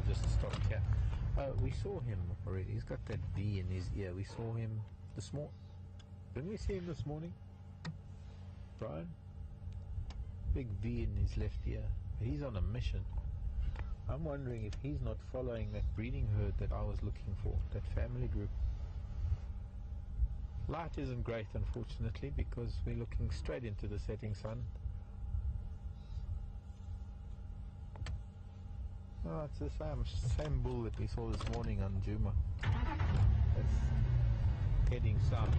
just stopped here. We saw him already. He's got that V in his ear. We saw him this morning. Didn't we see him this morning, Brian? Big V in his left ear. He's on a mission. I'm wondering if he's not following that breeding herd that I was looking for, that family group. Light isn't great, unfortunately, because we're looking straight into the setting sun. Oh, it's the same bull that we saw this morning on Juma. It's heading south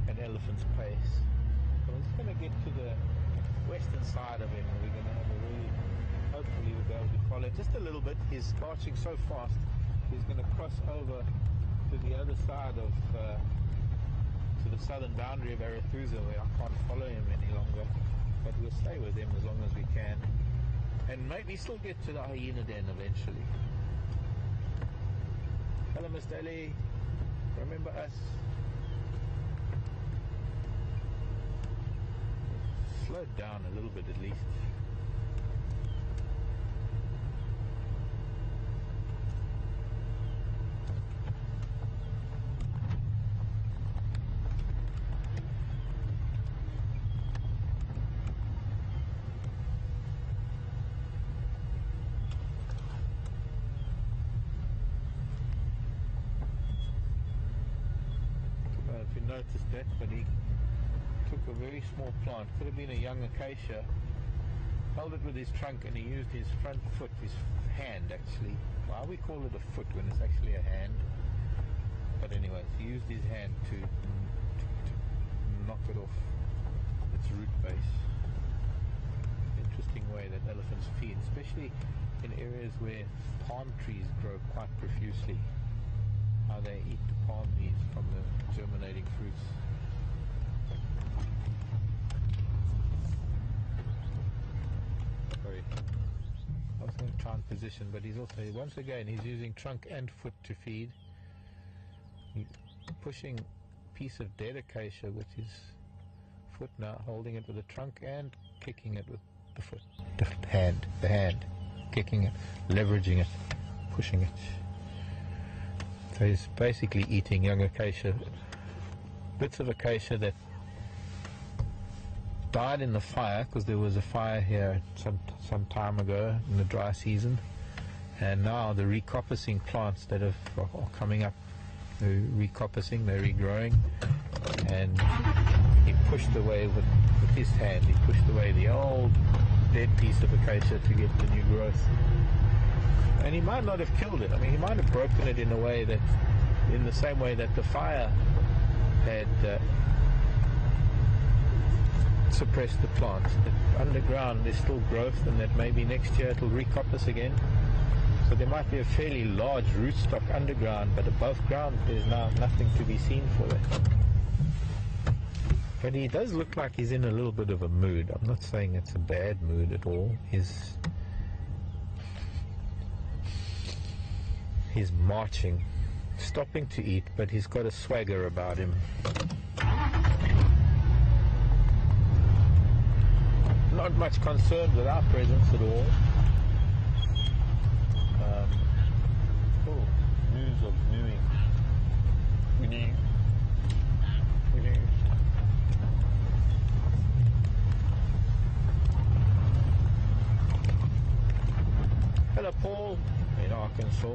at elephant's pace. So we're just going to get to the western side of him, and we're going to have a really, hopefully we'll be able to follow just a little bit. He's marching so fast, he's going to cross over to the other side of, to the southern boundary of Arathusa, where I can't follow him any longer, but we'll stay with him as long as we can. And maybe still get to the hyena den eventually. Hello, Miss Daly. Remember us? Slow down a little bit at least. Noticed that, but he took a very small plant, could have been a young acacia, held it with his trunk, and he used his front foot, his hand actually. Why we call it a foot when it's actually a hand, but anyways, he used his hand to knock it off its root base. Interesting way that elephants feed, especially in areas where palm trees grow quite profusely. How they eat the palm leaves from the germinating fruits. Sorry, I was going to try and position, but he's also, once again, he's using trunk and foot to feed. He's pushing a piece of dead acacia with his foot now, holding it with the trunk and kicking it with the foot. The hand, kicking it, leveraging it, pushing it. So he's basically eating young acacia, bits of acacia that died in the fire, because there was a fire here some time ago in the dry season, and now the recoppicing plants that are coming up, they're recoppicing, they're regrowing, and he pushed away with his hand, he pushed away the old dead piece of acacia to get the new growth. And he might not have killed it. I mean, he might have broken it in a way that, in the same way that the fire had suppressed the plants. That underground there's still growth, and that maybe next year it'll recoppice again. So there might be a fairly large rootstock underground, but above ground there's now nothing to be seen for it. But he does look like he's in a little bit of a mood. I'm not saying it's a bad mood at all. He's marching, stopping to eat, but he's got a swagger about him. Not much concerned with our presence at all. News of mewing. Hello, Paul, in Arkansas.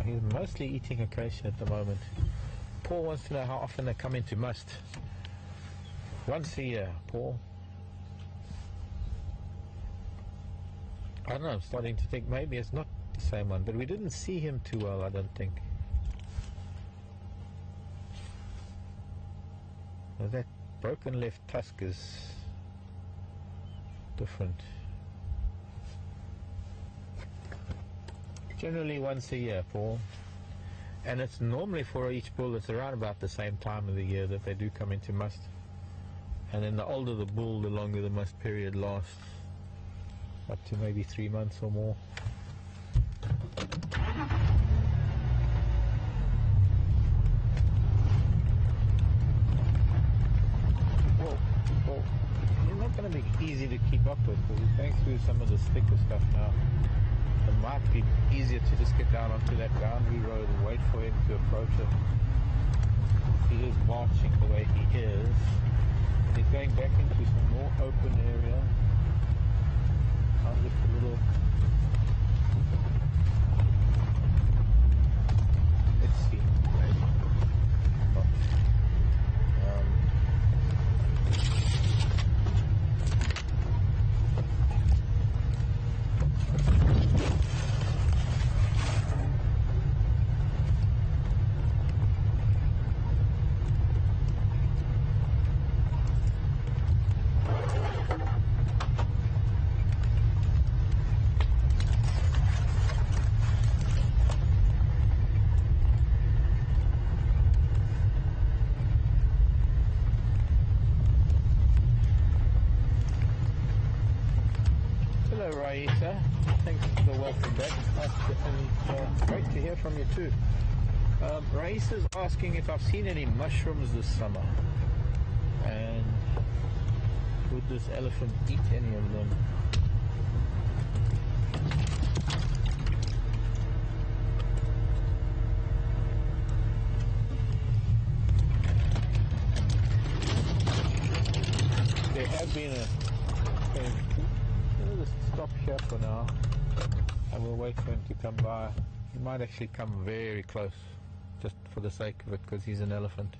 He's mostly eating acacia at the moment. Paul wants to know how often they come into must. Once a year, Paul. I don't know, I'm starting to think maybe it's not the same one, but we didn't see him too well, I don't think. Now that broken left tusk is different. Generally once a year, Paul. And it's normally for each bull, it's around about the same time of the year that they do come into must. And then the older the bull, the longer the must period lasts. Up to maybe 3 months or more. Whoa, whoa. You're not going to be easy to keep up stop with, because he's going through some of the thicker stuff now. It might be easier to just get down onto that boundary road and wait for him to approach it. He is marching the way he is. He's going back into some more open area. Now just a little... Let's see. Raisa, thanks for the welcome back. And great to hear from you too. Raisa's asking if I've seen any mushrooms this summer, and would this elephant eat any of them? There have been We'll just stop here for now, and we'll wait for him to come by. He might actually come very close, just for the sake of it, because he's an elephant.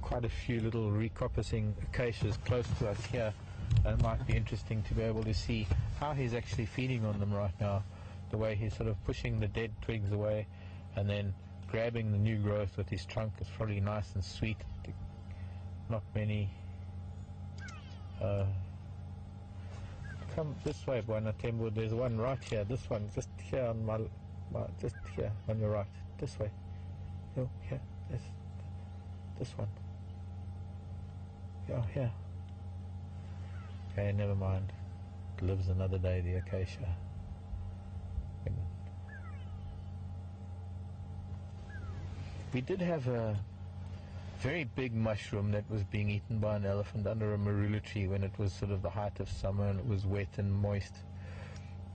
Quite a few little recoppicing acacias close to us here, and it might be interesting to be able to see how he's actually feeding on them right now. The way he's sort of pushing the dead twigs away, and then grabbing the new growth with his trunk is probably nice and sweet. Not many. Come this way, Buena Tembo. There's one right here. This one, just here on my just here on your right. This way. No, here. This one. Yeah, here. Okay, never mind. It lives another day, the acacia. We did have a very big mushroom that was being eaten by an elephant under a marula tree when it was sort of the height of summer and it was wet and moist,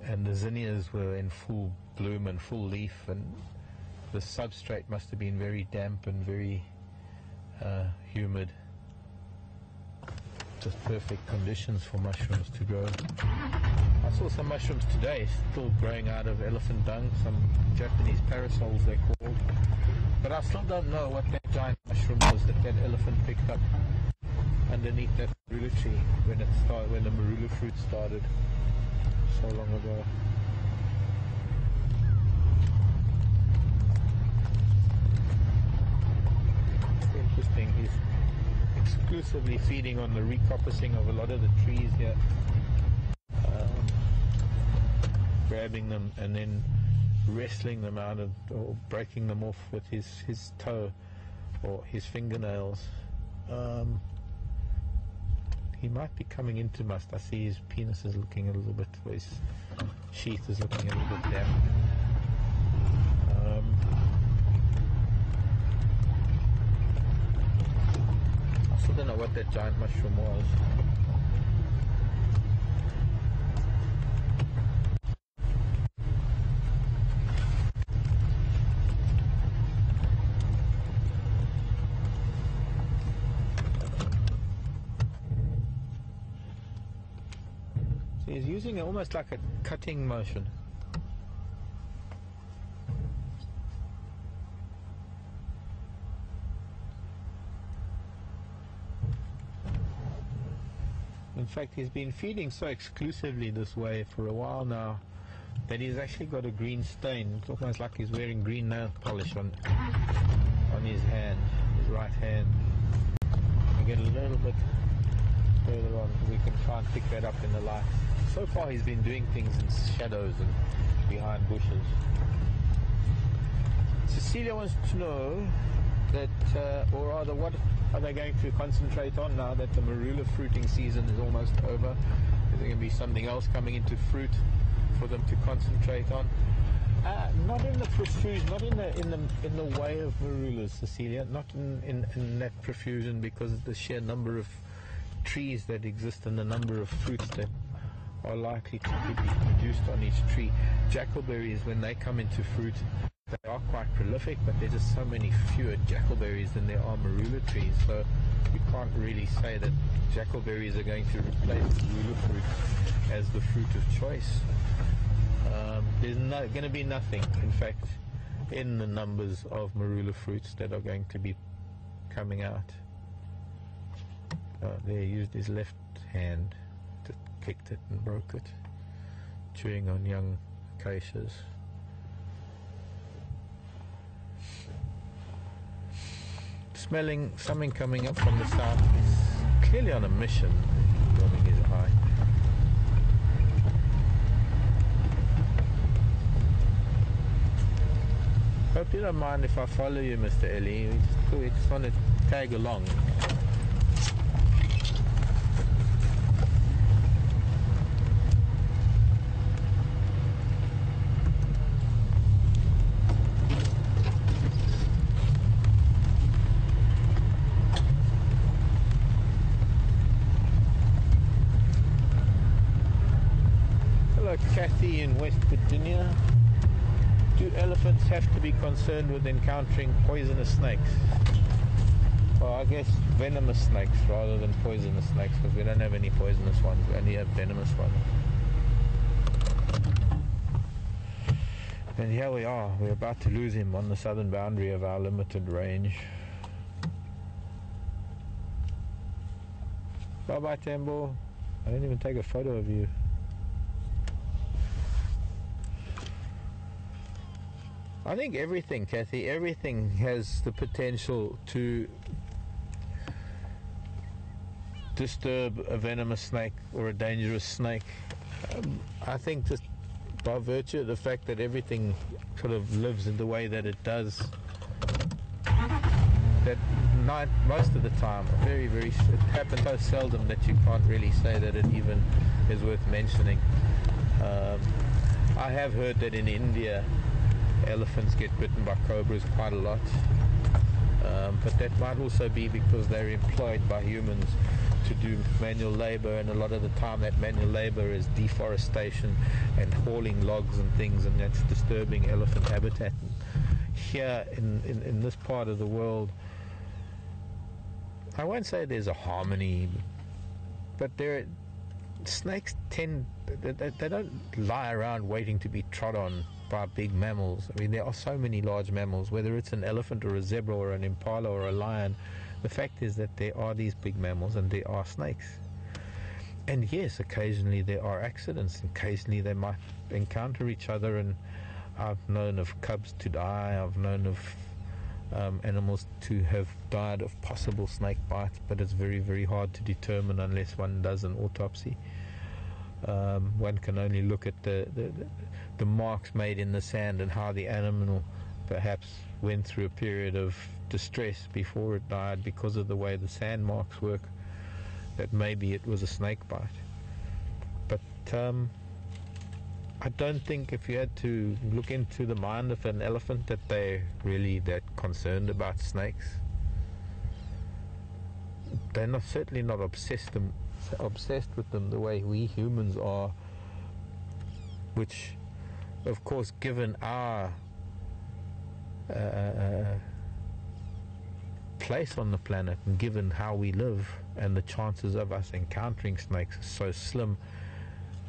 and the zinnias were in full bloom and full leaf, and the substrate must have been very damp and very humid. Just perfect conditions for mushrooms to grow. I saw some mushrooms today still growing out of elephant dung, some Japanese parasols they're called. But I still don't know what that giant mushroom was that elephant picked up underneath that marula tree when it started, when the marula fruit started so long ago. Interesting. He's exclusively feeding on the recoppicing of a lot of the trees here, grabbing them and then wrestling them out of, or breaking them off with his toe or his fingernails. He might be coming into must. I see his penis is looking a little bit, his sheath is looking a little bit damp. I still don't know what that giant mushroom was. He's using it almost like a cutting motion. In fact, he's been feeding so exclusively this way for a while now that he's actually got a green stain. It's almost like he's wearing green nail polish on his hand, his right hand. We get a little bit further on, we can try and pick that up in the light. So far he's been doing things in shadows and behind bushes. Cecilia wants to know that, or rather, what are they going to concentrate on now that the marula fruiting season is almost over? Is there going to be something else coming into fruit for them to concentrate on? Not in the profusion, not in the way of marulas, Cecilia. Not in that profusion, because of the sheer number of trees that exist and the number of fruits that are likely to be produced on each tree. Jackalberries, when they come into fruit, they are quite prolific, but there's just so many fewer jackalberries than there are marula trees, so you can't really say that jackalberries are going to replace marula fruit as the fruit of choice. There's going to be nothing, in fact, in the numbers of marula fruits that are going to be coming out. There, he used his left hand, just kicked it and broke it, chewing on young acacias. Smelling something coming up from the south. He's clearly on a mission, rubbing his eye. Hope you don't mind if I follow you, Mr. Ellie. We just want to tag along. Kathy in West Virginia. Do elephants have to be concerned with encountering poisonous snakes? Well, I guess venomous snakes rather than poisonous snakes, because we don't have any poisonous ones, we only have venomous ones. And here we are, we're about to lose him on the southern boundary of our limited range. Bye bye, Tambo. I didn't even take a photo of you. I think everything, Kathy, everything has the potential to disturb a venomous snake or a dangerous snake. I think just by virtue of the fact that everything sort of lives in the way that it does, that most of the time, it happens so seldom that you can't really say that it even is worth mentioning. I have heard that in India elephants get bitten by cobras quite a lot, but that might also be because they're employed by humans to do manual labor, and a lot of the time that manual labor is deforestation and hauling logs and things, and that's disturbing elephant habitat. Here in this part of the world, I won't say there's a harmony, but snakes they don't lie around waiting to be trod on by big mammals. I mean, there are so many large mammals, whether it's an elephant or a zebra or an impala or a lion. The fact is that there are these big mammals and there are snakes. And yes, occasionally there are accidents. Occasionally they might encounter each other, and I've known of cubs to die. I've known of animals to have died of possible snake bites, but it's very, very hard to determine unless one does an autopsy. One can only look at the marks made in the sand and how the animal perhaps went through a period of distress before it died because of the way the sand marks work, that maybe it was a snake bite. But I don't think, if you had to look into the mind of an elephant, that they're really that concerned about snakes. They're certainly not obsessed with them the way we humans are, which, of course, given our place on the planet and given how we live and the chances of us encountering snakes is so slim,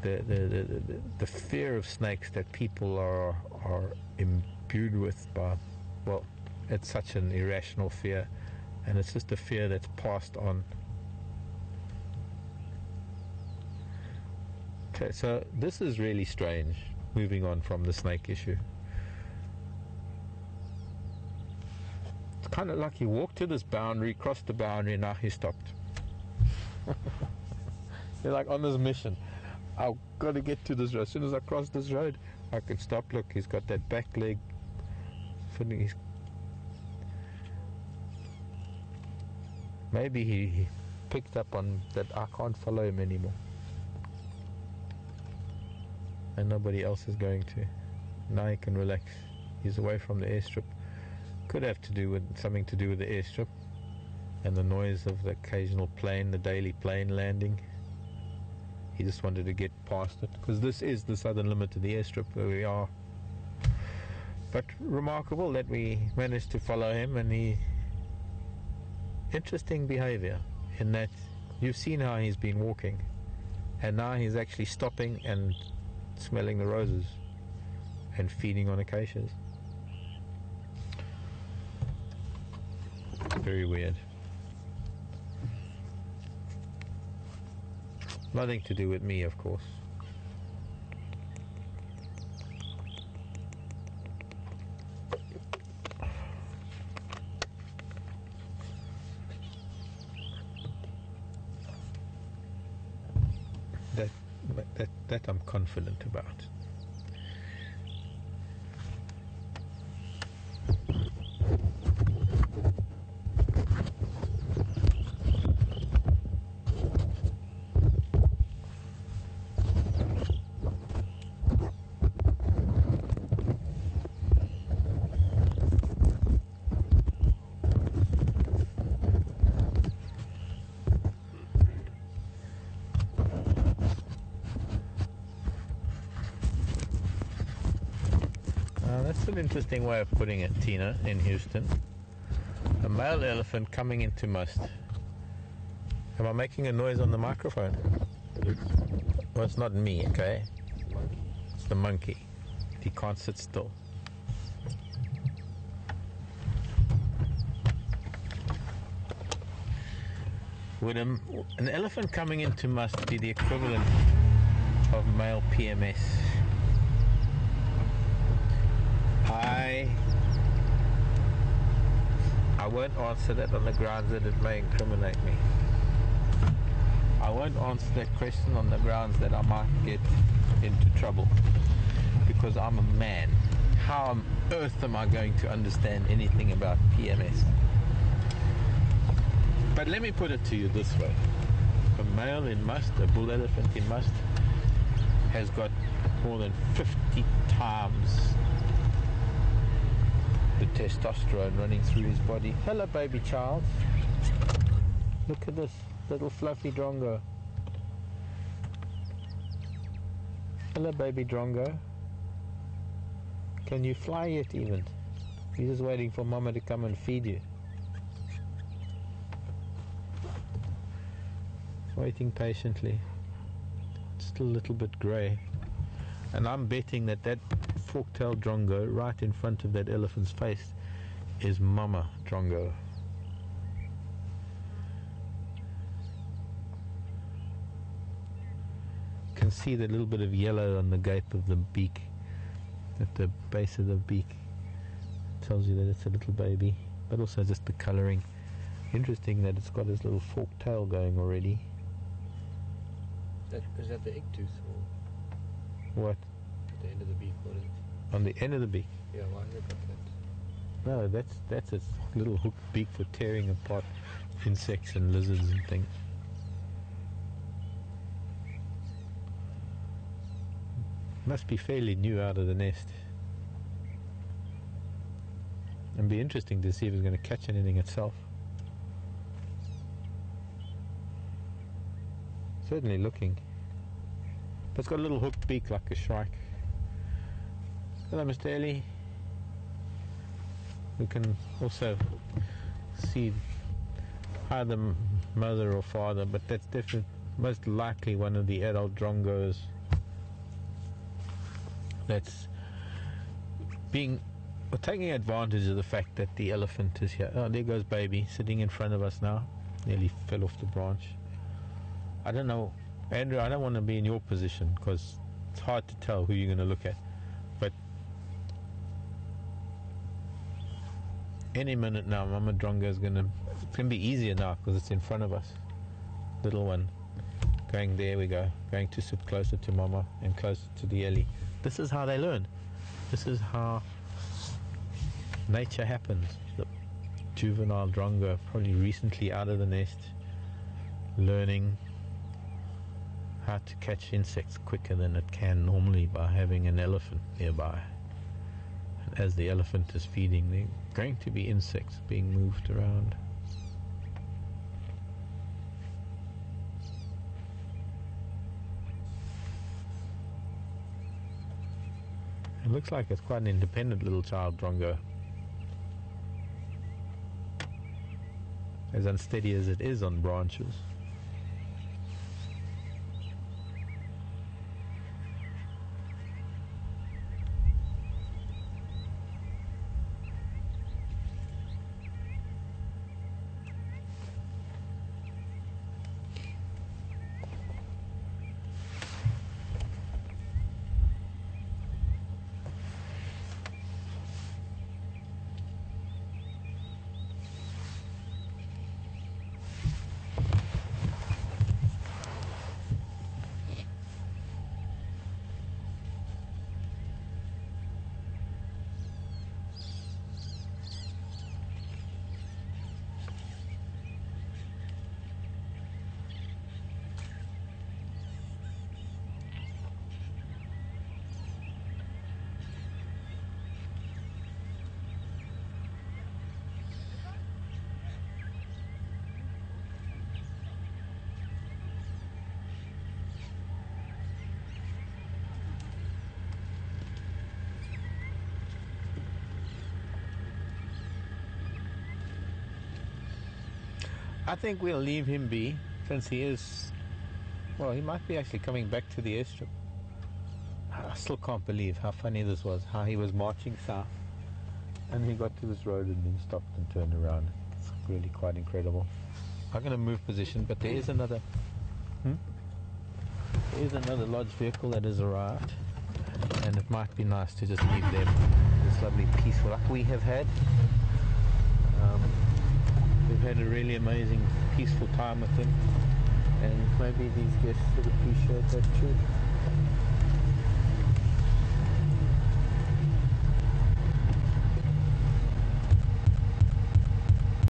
the fear of snakes that people are imbued with by, well, it's such an irrational fear, and it's just a fear that's passed on. Okay, so this is really strange, moving on from the snake issue. It's kind of like he walked to this boundary, crossed the boundary, and now he stopped. You're like on this mission. I've got to get to this road. As soon as I cross this road, I can stop. Look, he's got that back leg. Maybe he picked up on that I can't follow him anymore. And nobody else is going to. Now he can relax. He's away from the airstrip. Could have something to do with the airstrip. and the noise of the occasional plane, the daily plane landing. He just wanted to get past it, because this is the southern limit of the airstrip where we are. But remarkable that we managed to follow him, and he... interesting behavior in that you've seen how he's been walking, and now he's actually stopping and smelling the roses and feeding on acacias. Very weird. Nothing to do with me, of course. That I'm confident about. That's an interesting way of putting it, Tina, in Houston. A male elephant coming into must. Am I making a noise on the microphone? Well, it's not me, okay? It's the monkey. He can't sit still. Would an elephant coming into must be the equivalent of male PMS? I won't answer that on the grounds that it may incriminate me. I won't answer that question on the grounds that I might get into trouble, because I'm a man. How on earth am I going to understand anything about PMS? But let me put it to you this way. A male in must, a bull elephant in must, has got more than 50 times the testosterone running through his body. Hello, baby child. Look at this little fluffy Drongo. Hello, baby Drongo. Can you fly yet even? You're just waiting for mama to come and feed you. Waiting patiently. It's still a little bit grey. And I'm betting that that fork-tailed Drongo right in front of that elephant's face is Mama Drongo. You can see the little bit of yellow on the gape of the beak, at the base of the beak. It tells you that it's a little baby, but also just the colouring. Interesting that it's got this little forked tail going already. Is that the egg tooth? Or what? At the end of the beak, what is it? On the end of the beak? Yeah, why has it got that? No, that's its little hooked beak for tearing apart insects and lizards and things. Must be fairly new out of the nest. And be interesting to see if it's going to catch anything itself. Certainly looking. But it's got a little hooked beak like a shrike. Hello, Mr. Ellie. We can also see either mother or father, but that's definitely most likely one of the adult Drongos that's taking advantage of the fact that the elephant is here. Oh, there goes baby sitting in front of us now. Nearly fell off the branch. I don't know, Andrew, I don't want to be in your position because it's hard to tell who you're going to look at. But any minute now, Mama Drongo is going to... It's going to be easier now because it's in front of us. Little one. Going, there we go. Going to sit closer to Mama and closer to the Ellie. This is how they learn. This is how nature happens. The juvenile Drongo, probably recently out of the nest, learning how to catch insects quicker than it can normally by having an elephant nearby. And as the elephant is feeding, there are going to be insects being moved around. It looks like it's quite an independent little child, Drongo. As unsteady as it is on branches. I think we'll leave him be, since he is, well, he might be actually coming back to the airstrip. I still can't believe how funny this was, how he was marching south and he got to this road and then stopped and turned around. It's really quite incredible. I'm going to move position, but there is another there is another large vehicle that has arrived, and it might be nice to just leave them this lovely peaceful, like we have had. We've had a really amazing, peaceful time with them, and maybe these guests would appreciate that too.